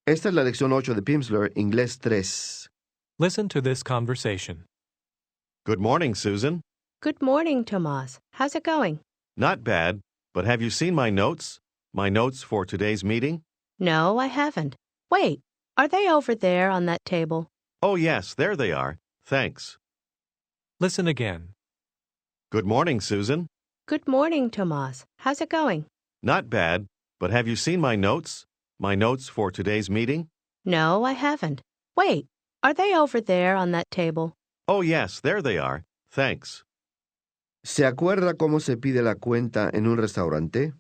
Esta es la lección 8 de Pimsleur, inglés 3. Listen to this conversation. Good morning, Susan. Good morning, Tomas. How's it going? Not bad, but have you seen my notes? My notes for today's meeting? No, I haven't. Wait, are they over there on that table? Oh, yes, there they are. Thanks. Listen again. Good morning, Susan. Good morning, Tomas. How's it going? Not bad, but have you seen my notes? My notes for today's meeting? No, I haven't. Wait, are they over there on that table? Oh, yes, there they are. Thanks. ¿Se acuerda cómo se pide la cuenta en un restaurante?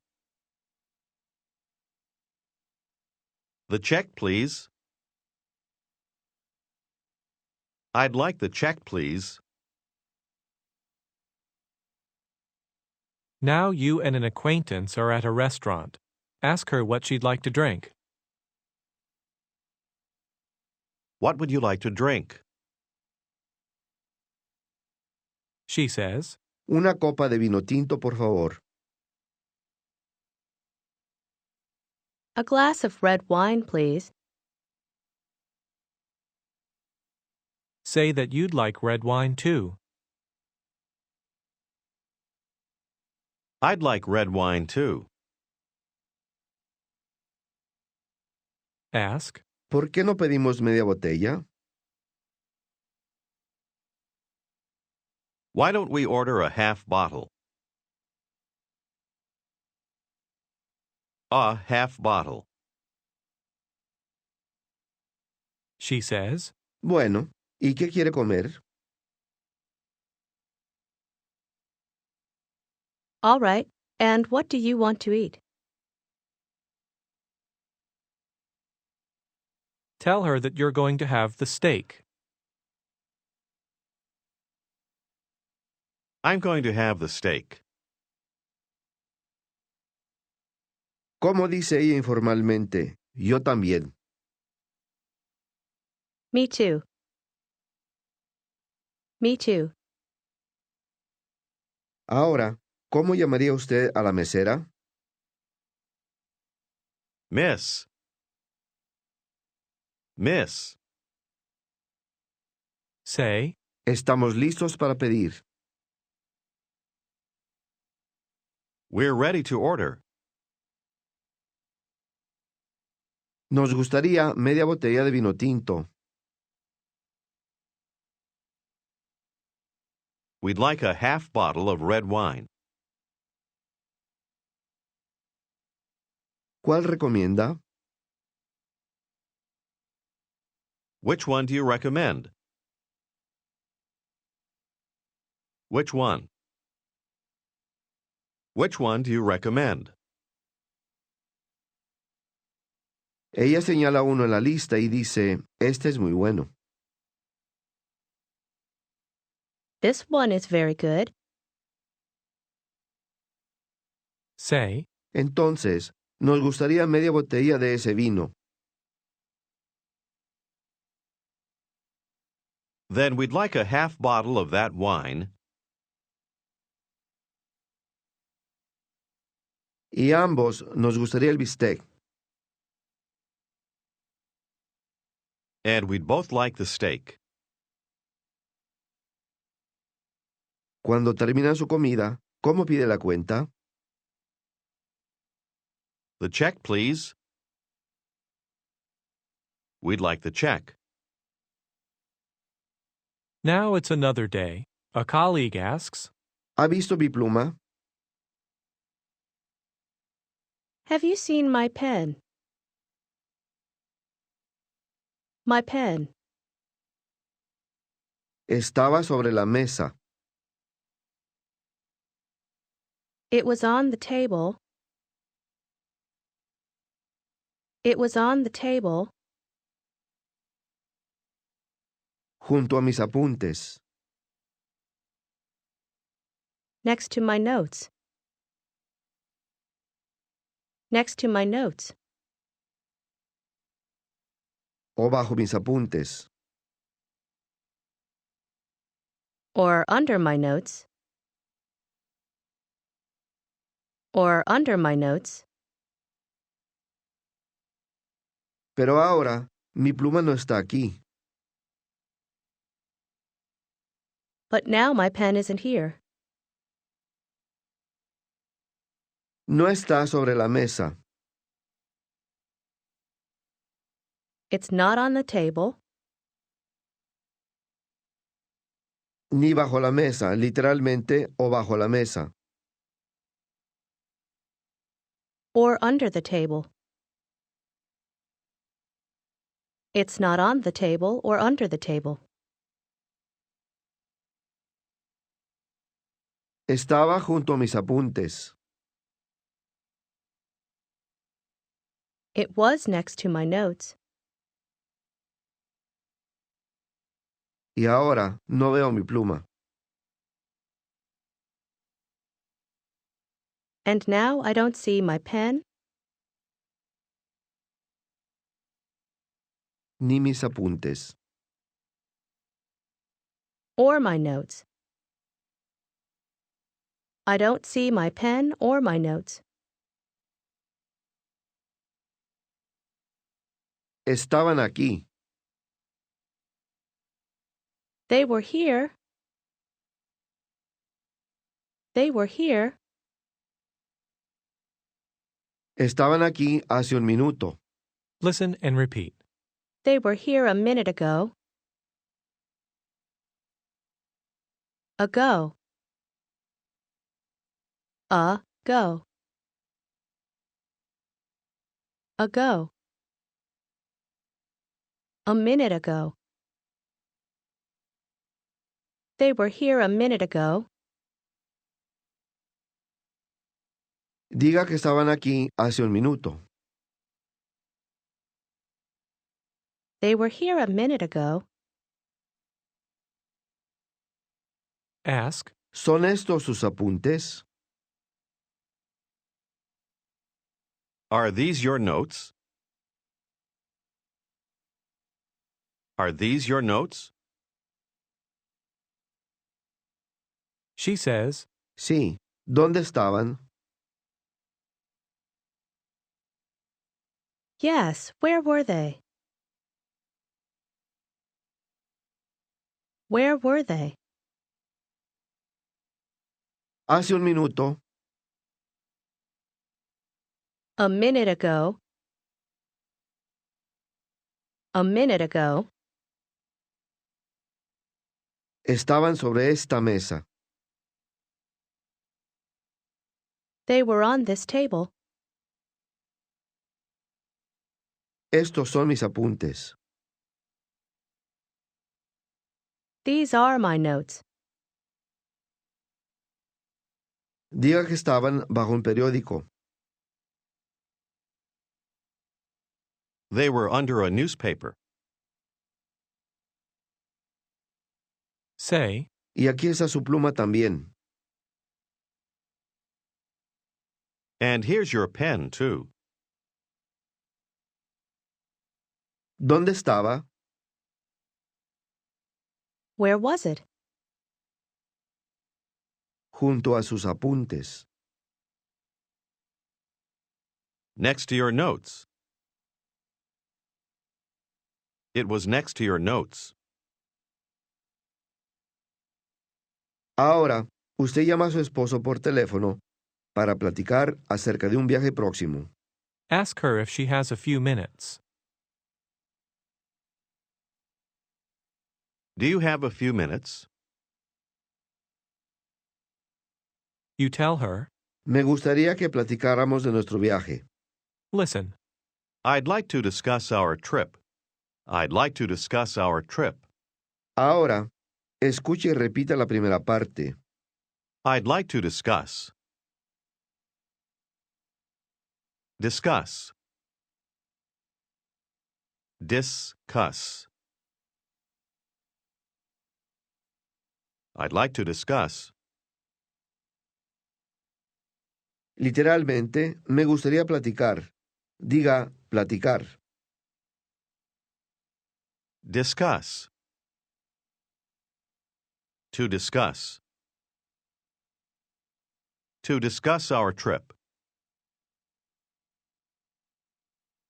The check, please. I'd like the check, please. Now you and an acquaintance are at a restaurant. Ask her what she'd like to drink. What would you like to drink? She says, Una copa de vino tinto, por favor. A glass of red wine, please. say that you'd like red wine too. I'd like red wine too. Ask, ¿Por qué no pedimos media botella? Why don't we order a half bottle? A half bottle. she says, Bueno, ¿y qué quiere comer? All right, and what do you want to eat? tell her that you're going to have the steak. I'm going to have the steak. ¿Cómo dice ella informalmente? Yo también. Me too. Me too. Ahora, ¿cómo llamaría usted a la mesera? Miss. Miss. Say, Estamos listos para pedir. We're ready to order. Nos gustaría media botella de vino tinto. We'd like a half bottle of red wine. ¿Cuál recomienda? Which one do you recommend? Which one? Which one do you recommend? Ella señala uno en la lista y dice, este es muy bueno. This one is very good. say, Entonces, nos gustaría media botella de ese vino. Then we'd like a half bottle of that wine. Y a ambos nos gustaría el bistec. And we'd both like the steak. Cuando termina su comida, ¿cómo pide la cuenta? The check, please. We'd like the check. now it's another day. A colleague asks, ¿Ha visto mi pluma? Have you seen my pen? My pen. Estaba sobre la mesa. It was on the table. It was on the table. Junto a mis apuntes. Next to my notes. Next to my notes. O bajo mis apuntes. Or under my notes. Or under my notes. Pero ahora mi pluma no está aquí. But now my pen isn't here. No está sobre la mesa. It's not on the table. Ni bajo la mesa, literalmente, o bajo la mesa. Or under the table. It's not on the table or under the table. Estaba junto a mis apuntes. It was next to my notes. Y ahora no veo mi pluma. And now I don't see my pen Ni mis apuntes. or my notes. I don't see my pen or my notes. Estaban aquí. They were here. They were here. Estaban aquí hace un minuto. Listen and repeat. They were here a minute ago. Ago. Go. Ago. A minute ago. They were here a minute ago. Diga que estaban aquí hace un minuto. They were here a minute ago. Ask, ¿Son estos sus apuntes? Are these your notes? Are these your notes? she says, Sí. ¿Dónde estaban? Yes, where were they? Where were they? Hace un minuto. A minute ago. A minute ago. Estaban sobre esta mesa. They were on this table. Estos son mis apuntes. These are my notes. Diga que estaban bajo un periódico. They were under a newspaper. say, Y aquí está su pluma también. And here's your pen, too. ¿Dónde estaba? Where was it? Junto a sus apuntes. Next to your notes. It was next to your notes. Ahora, usted llama a su esposo por teléfono para platicar acerca de un viaje próximo. ask her if she has a few minutes. Do you have a few minutes? You tell her, Me gustaría que platicáramos de nuestro viaje. listen, I'd like to discuss our trip. I'd like to discuss our trip. Ahora, escuche y repita la primera parte. I'd like to discuss. Discuss. Discuss. I'd like to discuss. Literalmente, me gustaría platicar. Diga, platicar. Discuss. To discuss. To discuss our trip.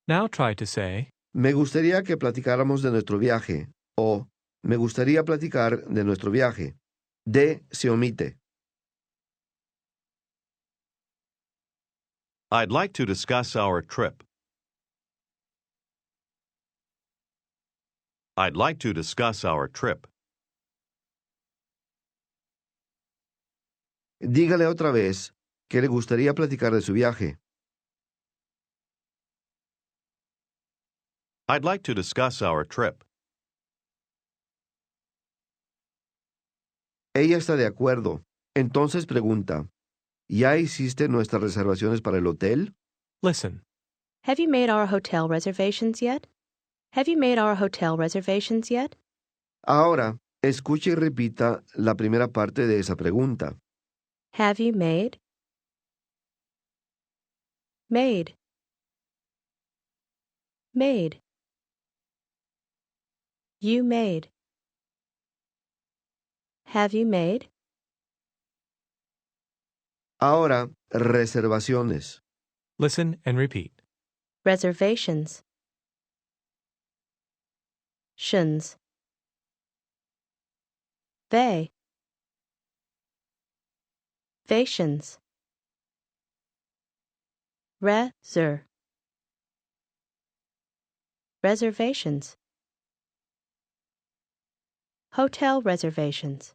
now try to say, Me gustaría que platicáramos de nuestro viaje o me gustaría platicar de nuestro viaje. De se omite. I'd like to discuss our trip. I'd like to discuss our trip. Dígale otra vez que le gustaría platicar de su viaje. I'd like to discuss our trip. Ella está de acuerdo. Entonces pregunta, ¿ya hiciste nuestras reservaciones para el hotel? Listen. Have you made our hotel reservations yet? Have you made our hotel reservations yet? Ahora, escuche y repita la primera parte de esa pregunta. Have you made? Made. Made. You made. Have you made? Ahora, reservaciones. Listen and repeat. Reservations. Shins. They. Vations. Reser. Reservations. Hotel reservations.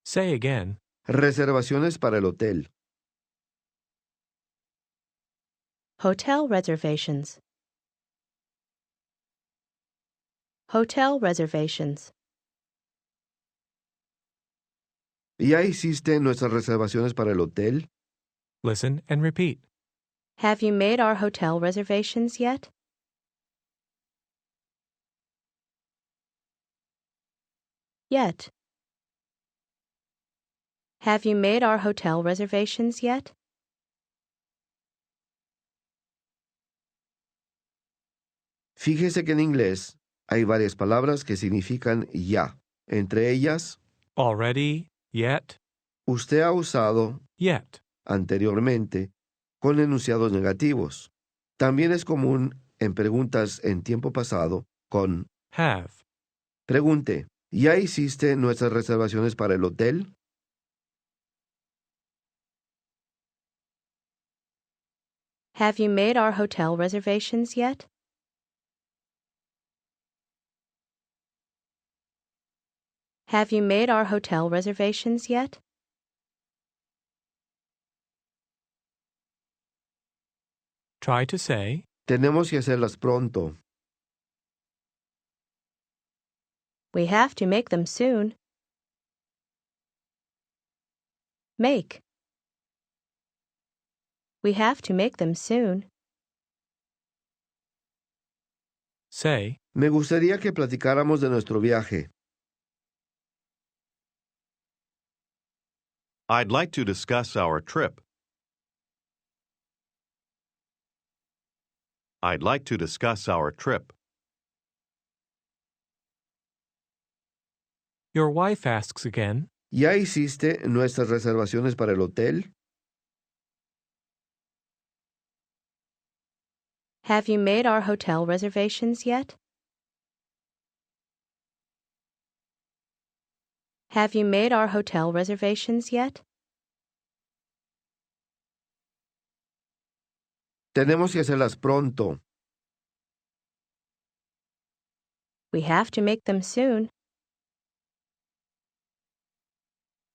Say again. Reservaciones para el hotel. Hotel reservations. Hotel reservations. ¿Ya hiciste nuestras reservaciones para el hotel? Listen and repeat. Have you made our hotel reservations yet? Yet. Have you made our hotel reservations yet? Fíjese que en inglés hay varias palabras que significan ya. Entre ellas, Already, yet, usted ha usado yet. anteriormente con enunciados negativos. También es común en preguntas en tiempo pasado con Have. pregunte, ¿ya hiciste nuestras reservaciones para el hotel? Have you made our hotel reservations yet? Have you made our hotel reservations yet? Try to say, Tenemos que hacerlas pronto. We have to make them soon. Make. We have to make them soon. say, Me gustaría que platicáramos de nuestro viaje. I'd like to discuss our trip. I'd like to discuss our trip. Your wife asks again. ¿Ya hiciste nuestras reservaciones para el hotel? Have you made our hotel reservations yet? Have you made our hotel reservations yet? Tenemos que hacerlas pronto. We have to make them soon.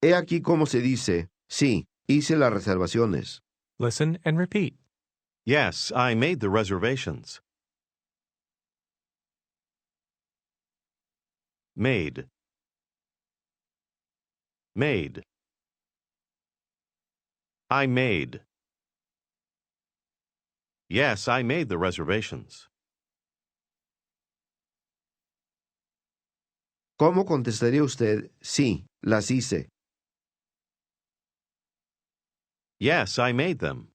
He aquí cómo se dice, sí, hice las reservaciones. Listen and repeat. Yes, I made the reservations. Made. Made. I made. Yes, I made the reservations. ¿Cómo contestaría usted? Sí, las hice. Yes, I made them.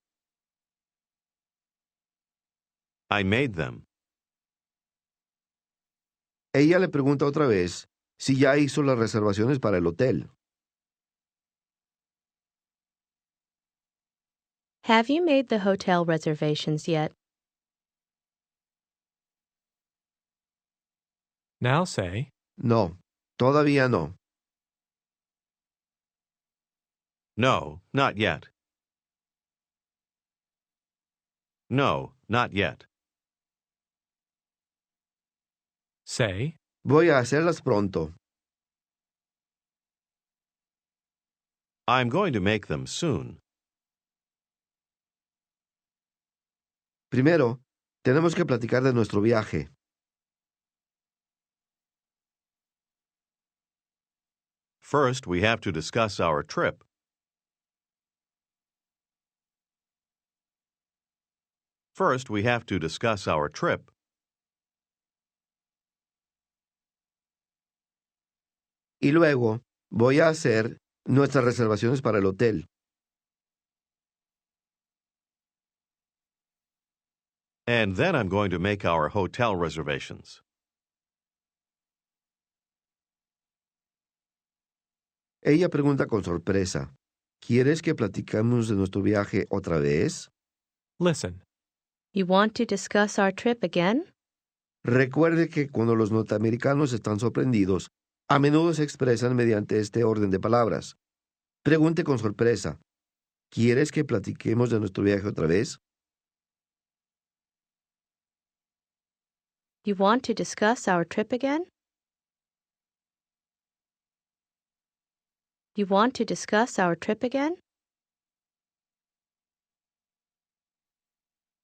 I made them. Ella le pregunta otra vez si ya hizo las reservaciones para el hotel. Have you made the hotel reservations yet? Now say, No, todavía no. No, not yet. No, not yet. say, Voy a hacerlas pronto. I'm going to make them soon. Primero, tenemos que platicar de nuestro viaje. First, we have to discuss our trip. First, we have to discuss our trip. Y luego, voy a hacer nuestras reservaciones para el hotel. And then I'm going to make our hotel reservations. Ella pregunta con sorpresa, ¿quieres que platicamos de nuestro viaje otra vez? listen. You want to discuss our trip again? Recuerde que cuando los norteamericanos están sorprendidos, a menudo se expresan mediante este orden de palabras. Pregunte con sorpresa, ¿quieres que platiquemos de nuestro viaje otra vez? You want to discuss our trip again? You want to discuss our trip again?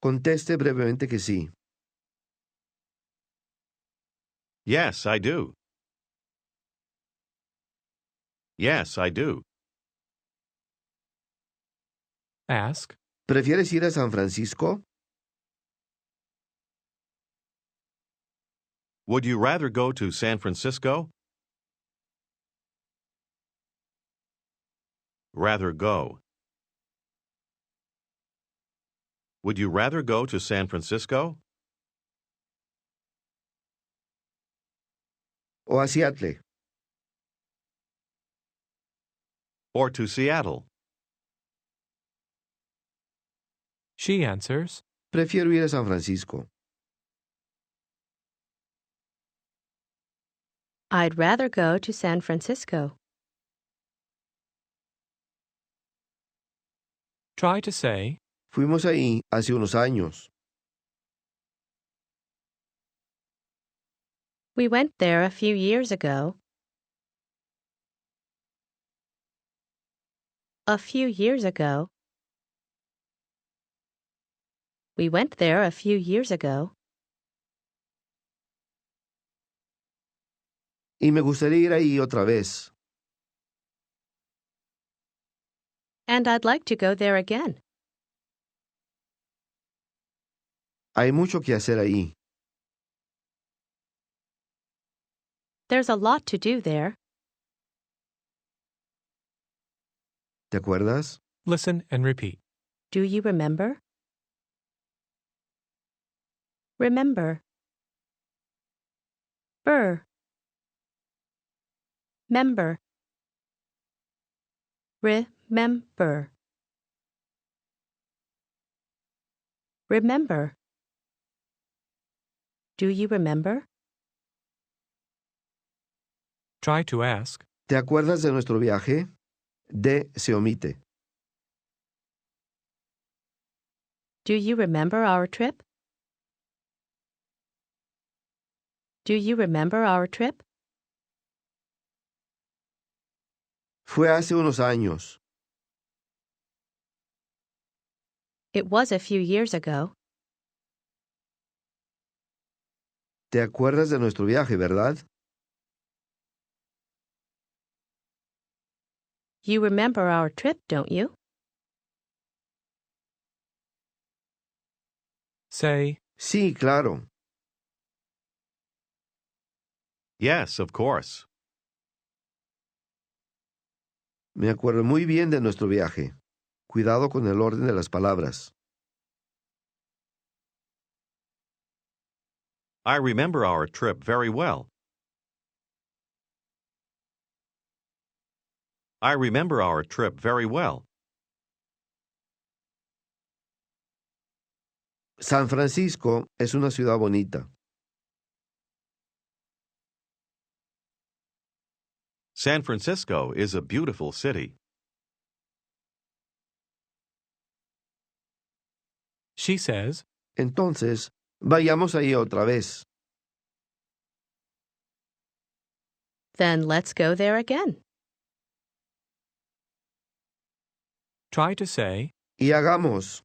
Conteste brevemente que sí. Yes, I do. Yes, I do. Ask, ¿Prefieres ir a San Francisco? Would you rather go to San Francisco? Rather go. Would you rather go to San Francisco? ¿O a Seattle? Or to Seattle? she answers, Prefiero ir a San Francisco. I'd rather go to San Francisco. try to say, Fuimos ahí hace unos años. We went there a few years ago. A few years ago. We went there a few years ago. Y me gustaría ir ahí otra vez. And I'd like to go there again. Hay mucho que hacer ahí. There's a lot to do there. ¿Te acuerdas? listen and repeat. Do you remember? Remember. Member. Remember. Remember. Do you remember? Try to ask, ¿Te acuerdas de nuestro viaje? De se omite. Do you remember our trip? Do you remember our trip? Fue hace unos años. It was a few years ago. ¿Te acuerdas de nuestro viaje, verdad? You remember our trip, don't you? say, Sí, claro. Yes, of course. Me acuerdo muy bien de nuestro viaje. Cuidado con el orden de las palabras. I remember our trip very well. I remember our trip very well. San Francisco es una ciudad bonita. San Francisco is a beautiful city. She says, Entonces, vayamos ahí otra vez. Then let's go there again. try to say, Y hagamos.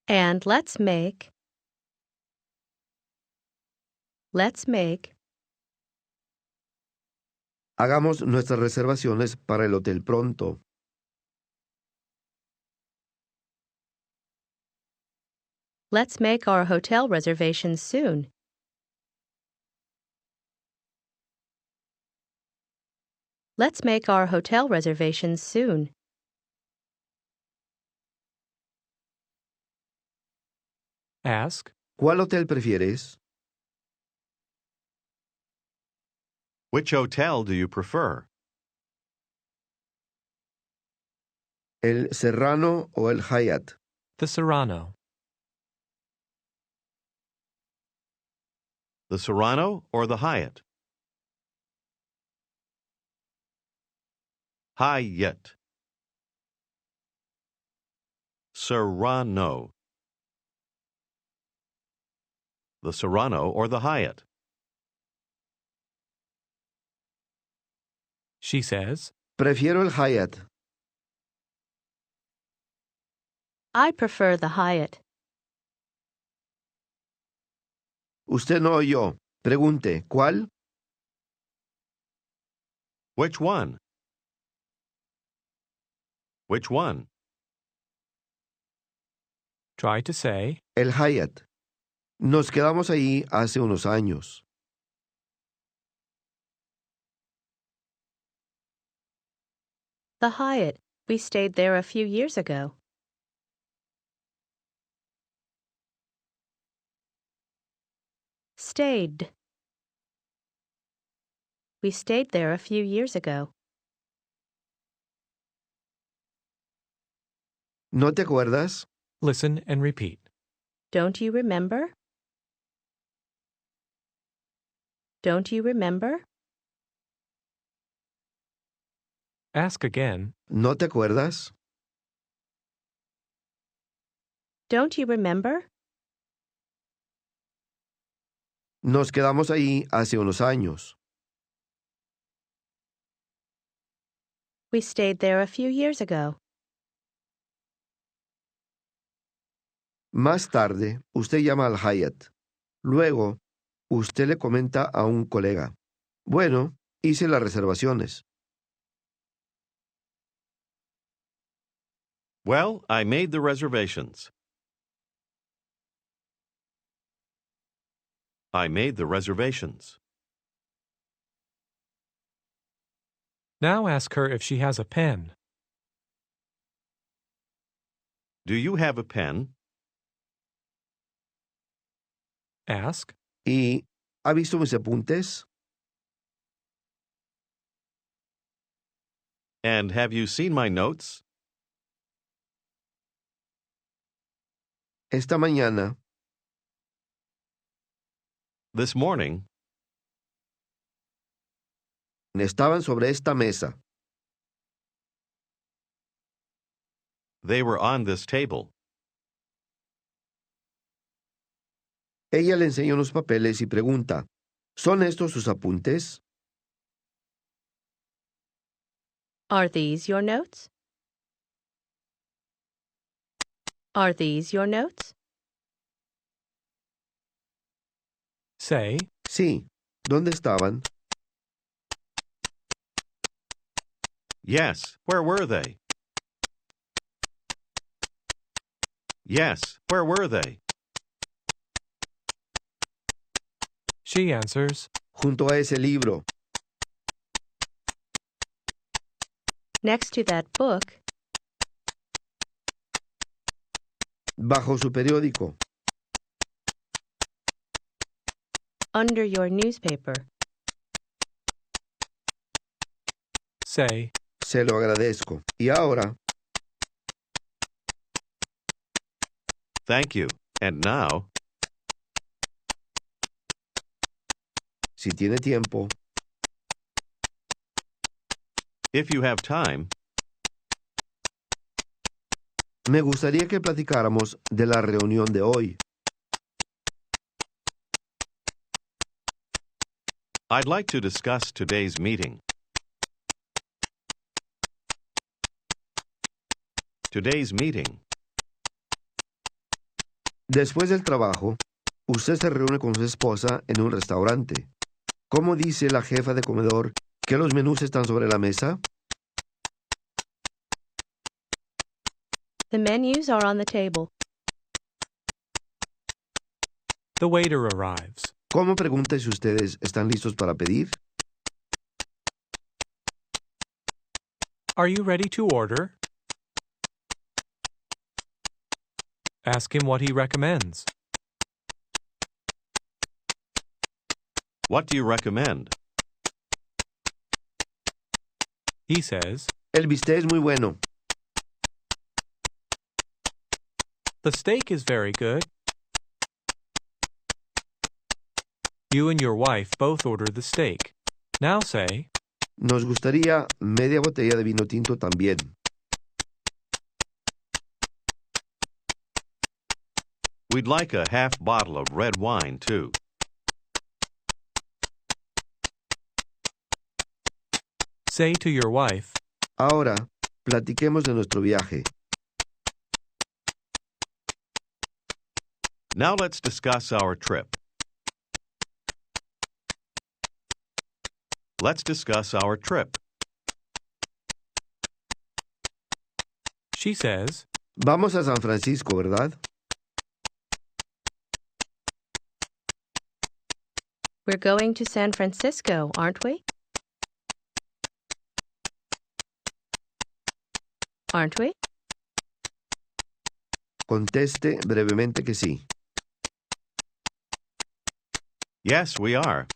And let's make Hagamos nuestras reservaciones para el hotel pronto. let's make our hotel reservations soon. Let's make our hotel reservations soon. ask, ¿Cuál hotel prefieres? Which hotel do you prefer? ¿El Serrano o el Hyatt? the Serrano. The Serrano or the Hyatt? Hyatt. Serrano. The Serrano or the Hyatt? She says, Prefiero el Hyatt. I prefer the Hyatt. Usted no oyó. Pregunte, ¿cuál? Which one? Which one? try to say, El Hyatt. Nos quedamos ahí hace unos años. The Hyatt. We stayed there a few years ago. Stayed. We stayed there a few years ago. ¿No te acuerdas? listen and repeat. Don't you remember? Don't you remember? Ask again, ¿No te acuerdas? Don't you remember? Nos quedamos ahí hace unos años. We stayed there a few years ago. Más tarde, usted llama al Hyatt. Luego, usted le comenta a un colega. Bueno, hice las reservaciones. Well, I made the reservations. I made the reservations. Now ask her if she has a pen. Do you have a pen? Ask, ¿Y ha visto mis apuntes? And have you seen my notes? Esta mañana, This morning, estaban sobre esta mesa. they were on this table. Ella le enseña unos papeles y pregunta, ¿son estos sus apuntes? Are these your notes? Are these your notes? say, Sí. ¿Dónde estaban? Yes, where were they? Yes, where were they? she answers, Junto a ese libro. Next to that book, Bajo su periódico. under your newspaper. say, Se lo agradezco. Y ahora, Thank you. And now, si tiene tiempo, If you have time, Me gustaría que platicáramos de la reunión de hoy. I'd like to discuss today's meeting. Today's meeting. Después del trabajo, usted se reúne con su esposa en un restaurante. ¿Cómo dice la jefa de comedor que los menús están sobre la mesa? The menus are on the table. The waiter arrives. ¿Cómo pregunta si ustedes están listos para pedir? Are you ready to order? Ask him what he recommends. What do you recommend? He says, El bistec es muy bueno. the steak is very good. You and your wife both order the steak. Now say, Nos gustaría media botella de vino tinto también. We'd like a half bottle of red wine, too. say to your wife, Ahora, platiquemos de nuestro viaje. Now let's discuss our trip. Let's discuss our trip. she says, Vamos a San Francisco, ¿verdad? We're going to San Francisco, aren't we? Aren't we? Conteste brevemente que sí. Yes, we are.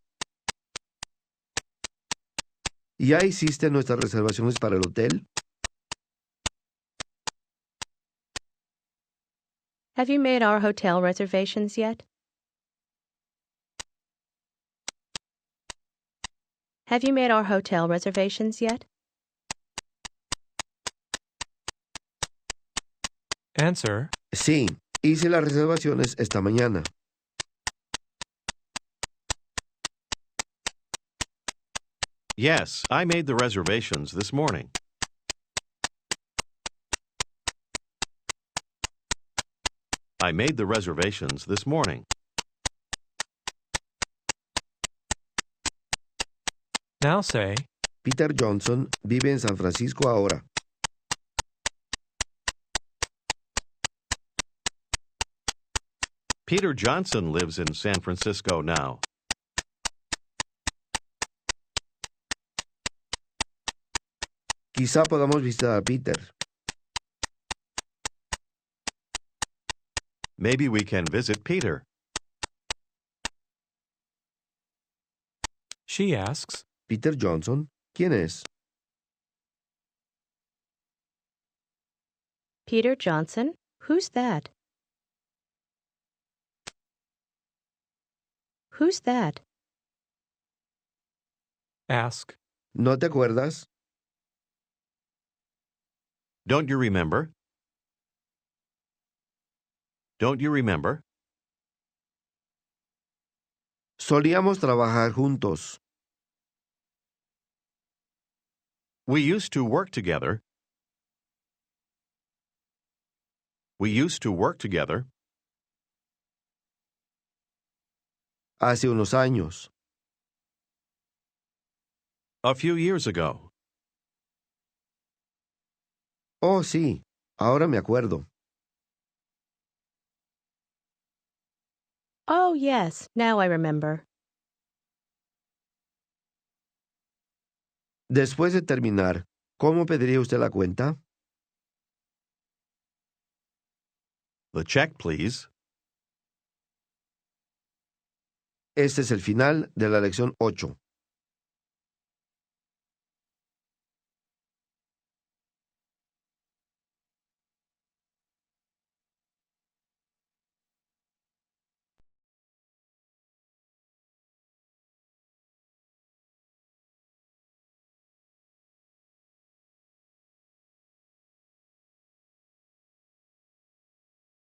¿Ya hiciste nuestras reservaciones para el hotel? Have you made our hotel reservations yet? Have you made our hotel reservations yet? answer, Sí, hice las reservaciones esta mañana. Yes, I made the reservations this morning. I made the reservations this morning. now say, Peter Johnson vive en San Francisco ahora. Peter Johnson lives in San Francisco now. Quizá podamos visitar a Peter. Maybe we can visit Peter. she asks, Peter Johnson, ¿quién es? Peter Johnson? Who's that? Who's that? ask, ¿No te acuerdas? Don't you remember? Don't you remember? Solíamos trabajar juntos. We used to work together. We used to work together. Hace unos años. A few years ago. Oh, sí, ahora me acuerdo. Oh, yes, now I remember. Después de terminar, ¿cómo pediría usted la cuenta? The check, please. Este es el final de la lección 8.